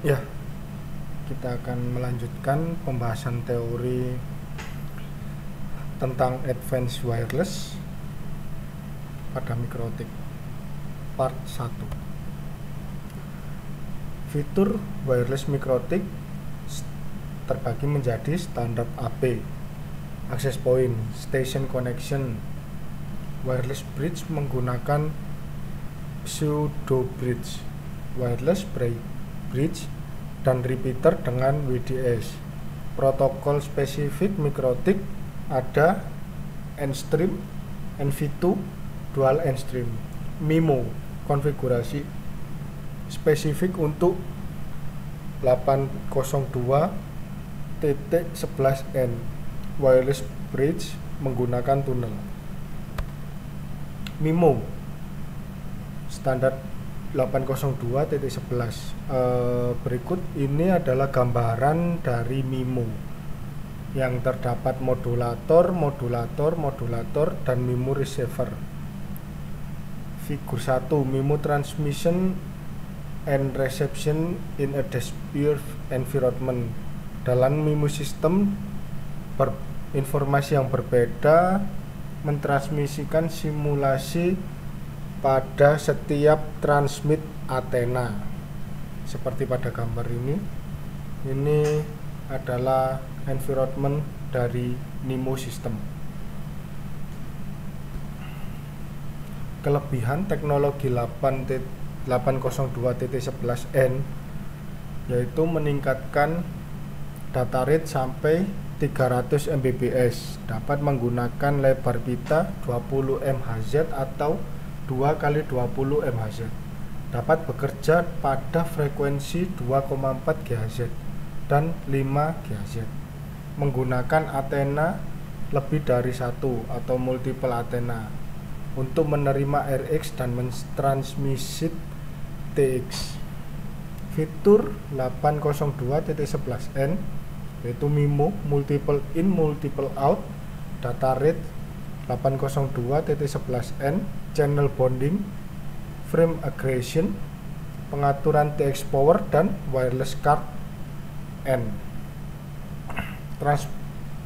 Ya, kita akan melanjutkan pembahasan teori tentang advanced wireless pada mikrotik part 1. Fitur wireless mikrotik terbagi menjadi standar AP, access point, station connection, wireless bridge menggunakan pseudo bridge, wireless bridge, dan repeater dengan WDS. Protokol spesifik mikrotik ada N-stream, NV2, dual N-stream. MIMO konfigurasi spesifik untuk 802.11n wireless bridge menggunakan tunnel. MIMO standar 802.11. Berikut ini adalah gambaran dari MIMO yang terdapat modulator, dan MIMO receiver. Figur 1, MIMO transmission and reception in a dispersed environment. Dalam MIMO system, informasi yang berbeda mentransmisikan simulasi pada setiap transmit antena. Seperti pada gambar ini adalah environment dari MIMO system. Kelebihan teknologi 802.11n yaitu meningkatkan data rate sampai 300 Mbps, dapat menggunakan lebar pita 20 MHz atau 2 x 20 MHz, dapat bekerja pada frekuensi 2,4 GHz dan 5 GHz, menggunakan antena lebih dari satu atau multiple antena untuk menerima RX dan mentransmit TX. Fitur 802.11n yaitu MIMO multiple in multiple out, data rate 802.11n, channel bonding, frame aggregation, pengaturan TX power, dan wireless card N.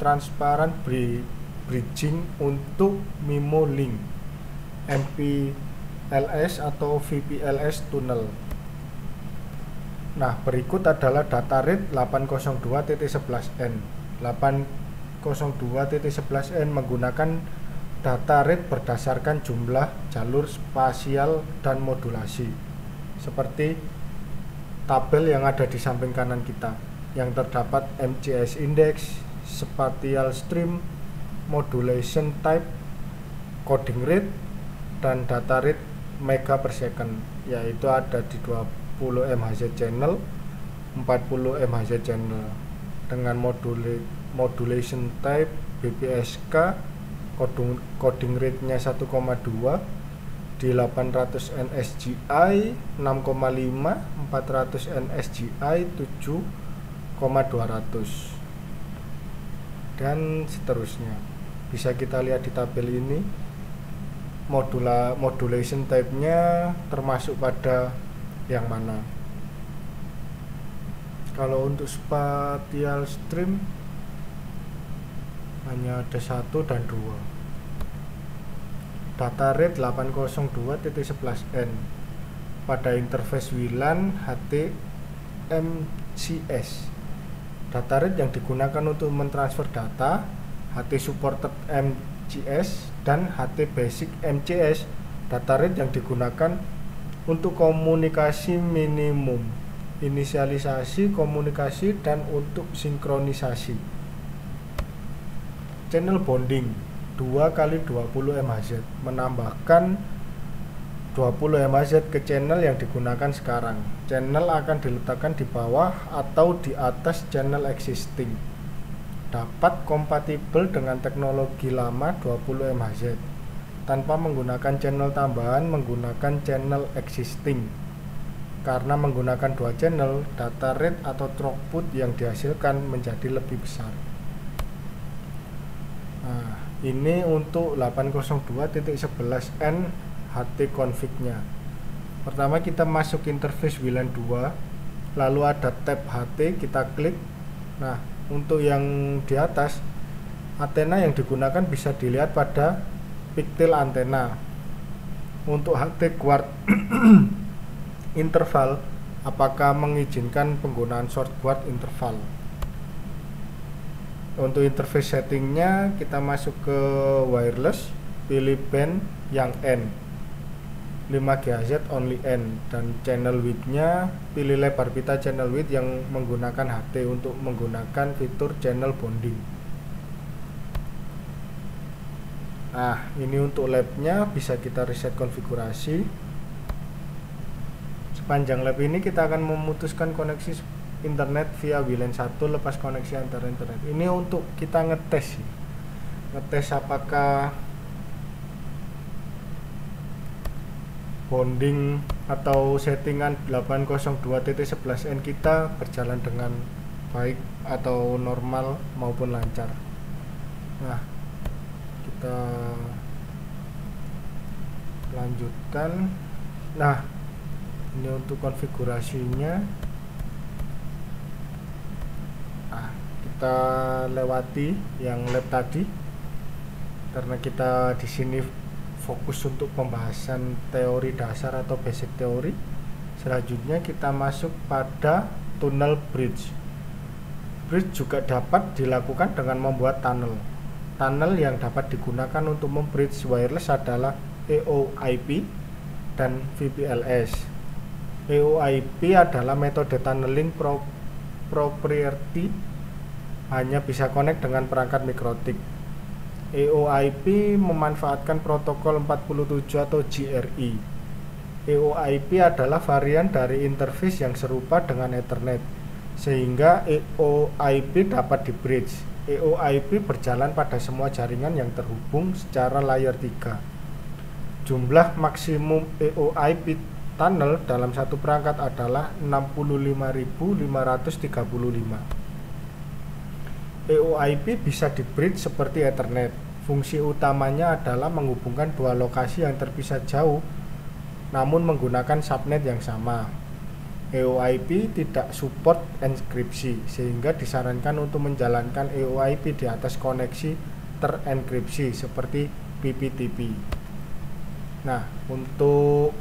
Transparent bridging untuk MIMO link, MPLS atau VPLS tunnel. Nah, berikut adalah data rate 802.11n. 802.11n menggunakan data rate berdasarkan jumlah jalur spasial dan modulasi, seperti tabel yang ada di samping kanan kita, yang terdapat MCS index, spatial stream, modulation type, coding rate, dan data rate mega per second, yaitu ada di 20 MHz channel, 40 MHz channel, dengan modulation type BPSK, coding rate-nya 1,2 di 800 NSGI 6,5, 400 NSGI 7,200, dan seterusnya. Bisa kita lihat di tabel ini modulation type-nya termasuk pada yang mana. Kalau untuk spatial stream hanya ada 1 dan 2. Data rate 802.11n pada interface WLAN HT-MCS. Data rate yang digunakan untuk mentransfer data HT supported MCS dan HT basic MCS. Data rate yang digunakan untuk komunikasi minimum, inisialisasi komunikasi, dan untuk sinkronisasi. Channel bonding 2 x 20 MHz menambahkan 20 MHz ke channel yang digunakan sekarang. Channel akan diletakkan di bawah atau di atas channel existing. Dapat kompatibel dengan teknologi lama 20 MHz tanpa menggunakan channel tambahan, menggunakan channel existing. Karena menggunakan dua channel, data rate atau throughput yang dihasilkan menjadi lebih besar. Nah, ini untuk 802.11n HT config-nya. Pertama kita masuk interface WLAN 2, lalu ada tab HT, kita klik. Nah, untuk yang di atas, antena yang digunakan bisa dilihat pada piktil antena. Untuk HT quart interval, apakah mengizinkan penggunaan short quart interval. Untuk interface settingnya, kita masuk ke wireless, pilih band yang N, 5 GHz only N, dan channel width-nya pilih lebar pita channel width yang menggunakan HT untuk menggunakan fitur channel bonding. Nah, ini untuk lab-nya bisa kita reset konfigurasi. Sepanjang lab ini kita akan memutuskan koneksi internet via WLAN 1 lepas koneksi antar internet. Ini untuk kita ngetes apakah bonding atau settingan 802.11n kita berjalan dengan baik atau normal maupun lancar. Nah, kita lanjutkan. Nah, ini untuk konfigurasinya. Nah, kita lewati yang lab tadi karena kita di sini fokus untuk pembahasan teori dasar atau basic teori. Selanjutnya kita masuk pada tunnel bridge. Bridge juga dapat dilakukan dengan membuat tunnel. Tunnel yang dapat digunakan untuk membridge wireless adalah EOIP dan VPLS. EOIP adalah metode tunneling proprietary, hanya bisa connect dengan perangkat mikrotik. EOIP memanfaatkan protokol 47 atau GRI. EOIP adalah varian dari interface yang serupa dengan Ethernet, sehingga EOIP dapat di-bridge. EOIP berjalan pada semua jaringan yang terhubung secara layer 3. Jumlah maksimum EOIP tunnel dalam satu perangkat adalah 65.535. EOIP bisa di-bridge seperti Ethernet. Fungsi utamanya adalah menghubungkan dua lokasi yang terpisah jauh namun menggunakan subnet yang sama. EOIP tidak support enkripsi, sehingga disarankan untuk menjalankan EOIP di atas koneksi terenkripsi seperti PPTP. Nah, untuk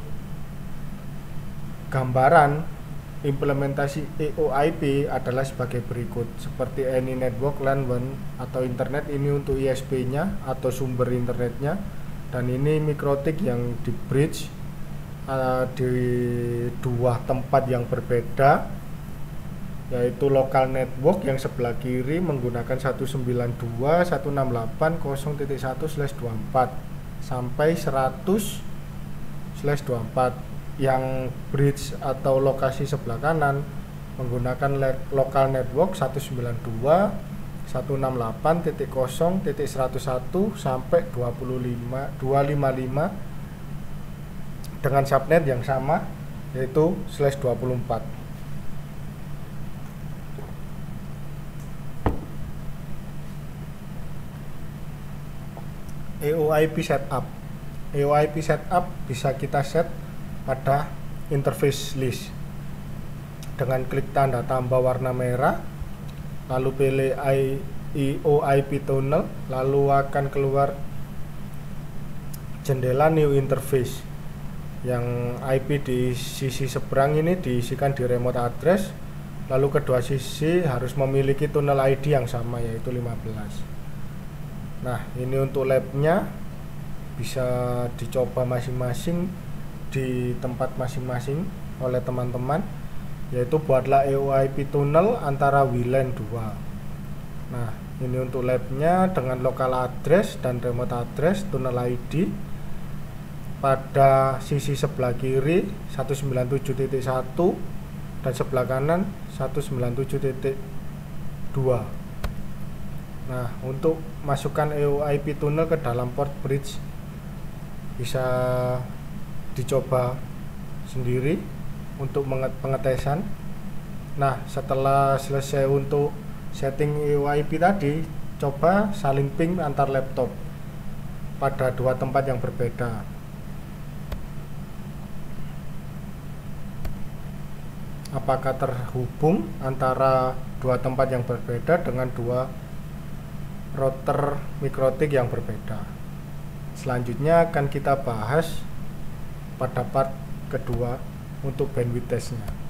gambaran implementasi EOIP adalah sebagai berikut, seperti Any Network LAN WAN atau internet, ini untuk ISP-nya atau sumber internetnya, dan ini mikrotik yang di bridge di dua tempat yang berbeda, yaitu local network yang sebelah kiri menggunakan 192.168.0.1/24 sampai 100/24. Yang bridge atau lokasi sebelah kanan menggunakan local network 192.168.0.101 sampai 255 dengan subnet yang sama, yaitu /24. EOIP setup. EOIP setup bisa kita set pada interface list dengan klik tanda tambah warna merah, lalu pilih EOIP tunnel, lalu akan keluar jendela new interface. Yang IP di sisi seberang ini diisikan di remote address, lalu kedua sisi harus memiliki tunnel ID yang sama, yaitu 15. Nah, ini untuk labnya bisa dicoba masing-masing di tempat masing-masing oleh teman-teman, yaitu buatlah EOIP tunnel antara WLAN 2. Nah, ini untuk labnya dengan local address dan remote address, tunnel ID pada sisi sebelah kiri 197.1 dan sebelah kanan 197.2. Nah, untuk masukkan EOIP tunnel ke dalam port bridge bisa dicoba sendiri untuk pengetesan. Nah, setelah selesai untuk setting EOIP tadi, coba saling ping antar laptop pada dua tempat yang berbeda. apakah terhubung antara dua tempat yang berbeda dengan dua router mikrotik yang berbeda. Selanjutnya akan kita bahas pada part kedua untuk bandwidth testnya.